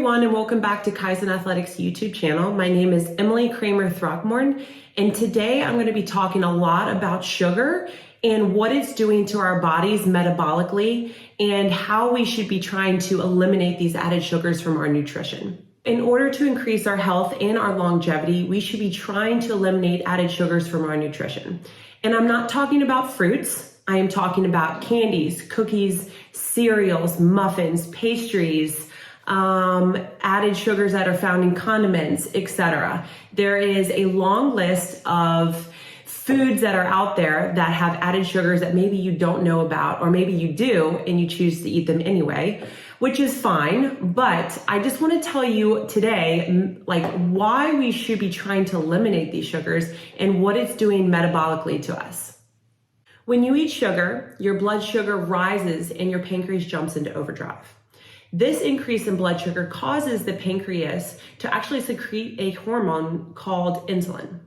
everyone, and welcome back to Kaizen Athletics YouTube channel. My name is Emily Kramer Throckmorton, and today I'm going to be talking a lot about sugar and what it's doing to our bodies metabolically and how we should be trying to eliminate these added sugars from our nutrition. In order to increase our health and our longevity, we should be trying to eliminate added sugars from our nutrition. And I'm not talking about fruits. I am talking about candies, cookies, cereals, muffins, pastries, added sugars that are found in condiments, etc. There is a long list of foods that are out there that have added sugars that maybe you don't know about, or maybe you do and you choose to eat them anyway, which is fine. But I just want to tell you today, why we should be trying to eliminate these sugars and what it's doing metabolically to us. When you eat sugar, your blood sugar rises and your pancreas jumps into overdrive. This increase in blood sugar causes the pancreas to actually secrete a hormone called insulin.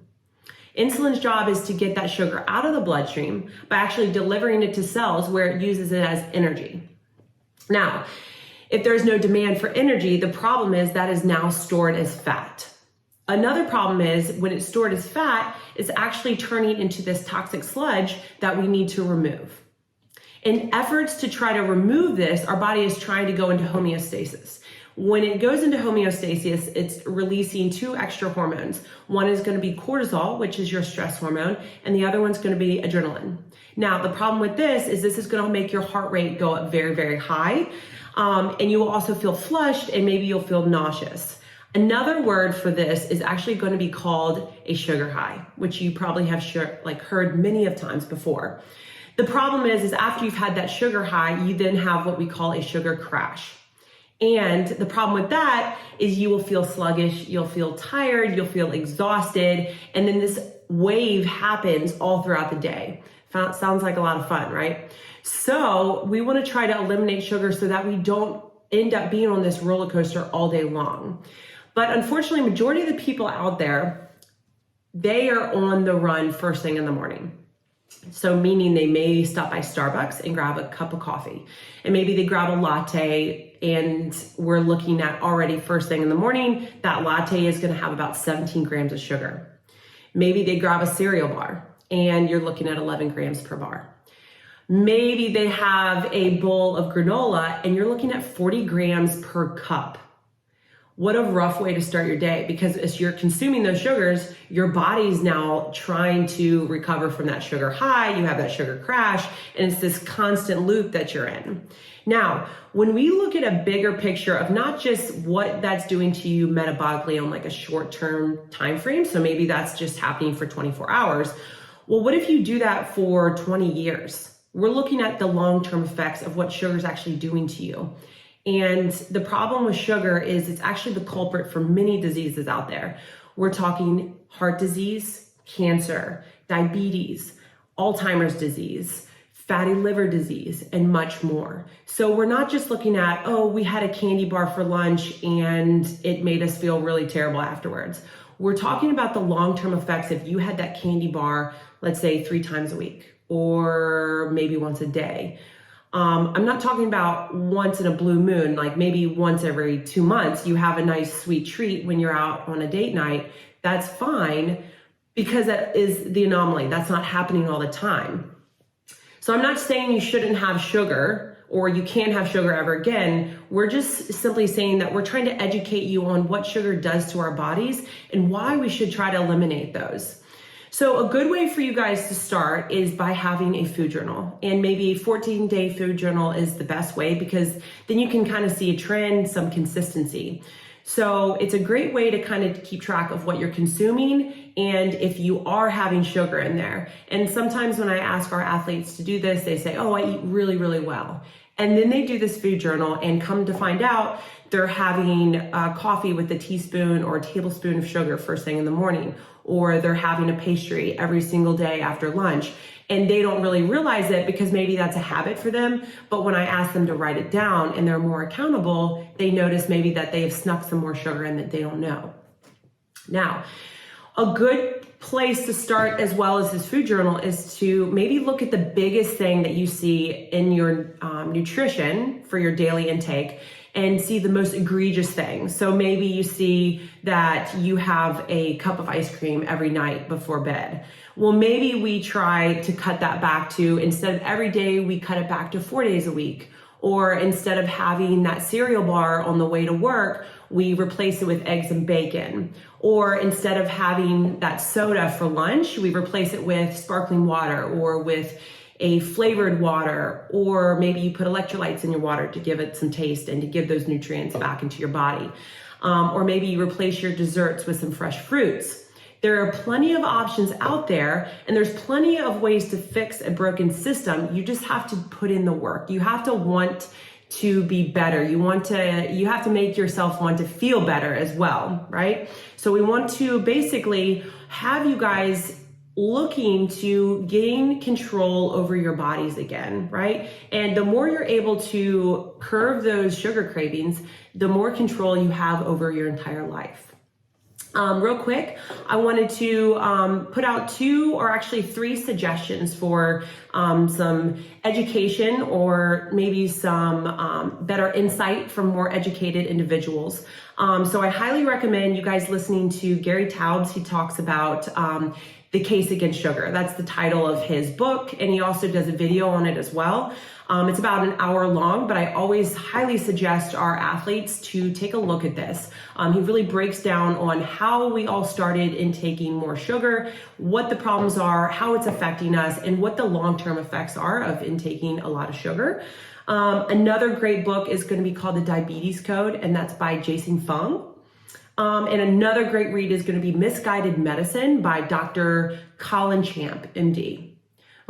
Insulin's job is to get that sugar out of the bloodstream by actually delivering it to cells where it uses it as energy. Now, if there's no demand for energy, the problem is that is now stored as fat. Another problem is when it's stored as fat, it's actually turning into this toxic sludge that we need to remove. In efforts to try to remove this, our body is trying to go into homeostasis. When it goes into homeostasis, it's releasing two extra hormones. One is going to be cortisol, which is your stress hormone, and the other one's going to be adrenaline. Now, the problem with this is going to make your heart rate go up very, very high, and you will also feel flushed, and maybe you'll feel nauseous. Another word for this is actually going to be called a sugar high, which you probably have heard many of times before. The problem is after you've had that sugar high, you then have what we call a sugar crash. And the problem with that is you will feel sluggish, you'll feel tired, you'll feel exhausted, and then this wave happens all throughout the day. Sounds like a lot of fun, right? So we want to try to eliminate sugar so that we don't end up being on this roller coaster all day long. But unfortunately, majority of the people out there, they are on the run first thing in the morning. So meaning they may stop by Starbucks and grab a cup of coffee, and maybe they grab a latte, and we're looking at already first thing in the morning, that latte is going to have about 17 grams of sugar. Maybe they grab a cereal bar and you're looking at 11 grams per bar. Maybe they have a bowl of granola and you're looking at 40 grams per cup. What a rough way to start your day, because as you're consuming those sugars, your body's now trying to recover from that sugar high, you have that sugar crash, and it's this constant loop that you're in. Now, when we look at a bigger picture of not just what that's doing to you metabolically on a short-term time frame, so maybe that's just happening for 24 hours, well, what if you do that for 20 years? We're looking at the long-term effects of what sugar is actually doing to you. And the problem with sugar is it's actually the culprit for many diseases out there. We're talking heart disease, cancer, diabetes, Alzheimer's disease, fatty liver disease, and much more. So we're not just looking at, oh, we had a candy bar for lunch and it made us feel really terrible afterwards. We're talking about the long-term effects if you had that candy bar, let's say 3 times a week, or maybe once a day. I'm not talking about once in a blue moon, like maybe once every 2 months, you have a nice sweet treat when you're out on a date night. That's fine, because that is the anomaly. That's not happening all the time. So I'm not saying you shouldn't have sugar or you can't have sugar ever again. We're just simply saying that we're trying to educate you on what sugar does to our bodies and why we should try to eliminate those. So a good way for you guys to start is by having a food journal, and maybe a 14-day food journal is the best way, because then you can kind of see a trend, some consistency. So it's a great way to kind of keep track of what you're consuming and if you are having sugar in there. And sometimes when I ask our athletes to do this, they say, oh, I eat really, really well. And then they do this food journal and come to find out they're having coffee with a teaspoon or a tablespoon of sugar first thing in the morning, or they're having a pastry every single day after lunch. And they don't really realize it because maybe that's a habit for them. But when I ask them to write it down and they're more accountable, they notice maybe that they have snuck some more sugar in that they don't know. Now, a good place to start, as well as this food journal, is to maybe look at the biggest thing that you see in your nutrition for your daily intake and see the most egregious things. So maybe you see that you have a cup of ice cream every night before bed. Well, maybe we try to cut that back to, instead of every day, we cut it back to 4 days a week. Or instead of having that cereal bar on the way to work, we replace it with eggs and bacon. Or instead of having that soda for lunch, we replace it with sparkling water or with a flavored water, or maybe you put electrolytes in your water to give it some taste and to give those nutrients back into your body. Or maybe you replace your desserts with some fresh fruits. There are plenty of options out there, and there's plenty of ways to fix a broken system. You just have to put in the work. You have to want to be better. You have to make yourself want to feel better as well, right? So we want to basically have you guys looking to gain control over your bodies again, right? And the more you're able to curb those sugar cravings, the more control you have over your entire life. Real quick, I wanted to put out 2 or actually 3 suggestions for some education or maybe some better insight from more educated individuals. So I highly recommend you guys listening to Gary Taubes. He talks about The Case Against Sugar. That's the title of his book, and he also does a video on it as well. It's about an hour long, but I always highly suggest our athletes to take a look at this. He really breaks down on how we all started in taking more sugar, what the problems are, how it's affecting us, and what the long-term effects are of intaking a lot of sugar. Another great book is going to be called The Diabetes Code, and that's by Jason Fung. And another great read is going to be Misguided Medicine by Dr. Colin Champ, MD.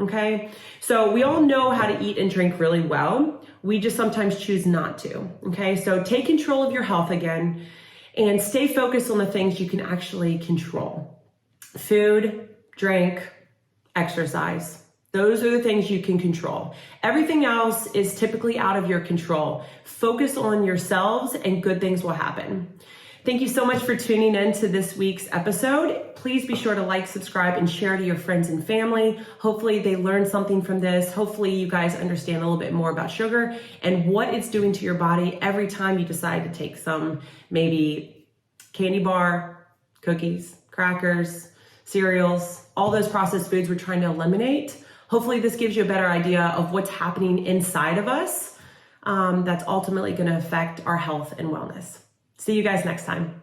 Okay, so we all know how to eat and drink really well. We just sometimes choose not to. Okay, so take control of your health again and stay focused on the things you can actually control. Food, drink, exercise. Those are the things you can control. Everything else is typically out of your control. Focus on yourselves and good things will happen. Thank you so much for tuning in to this week's episode. Please be sure to like, subscribe, and share to your friends and family. Hopefully they learned something from this. Hopefully you guys understand a little bit more about sugar and what it's doing to your body every time you decide to take some maybe candy bar, cookies, crackers, cereals, all those processed foods we're trying to eliminate. Hopefully this gives you a better idea of what's happening inside of us that's ultimately going to affect our health and wellness. See you guys next time.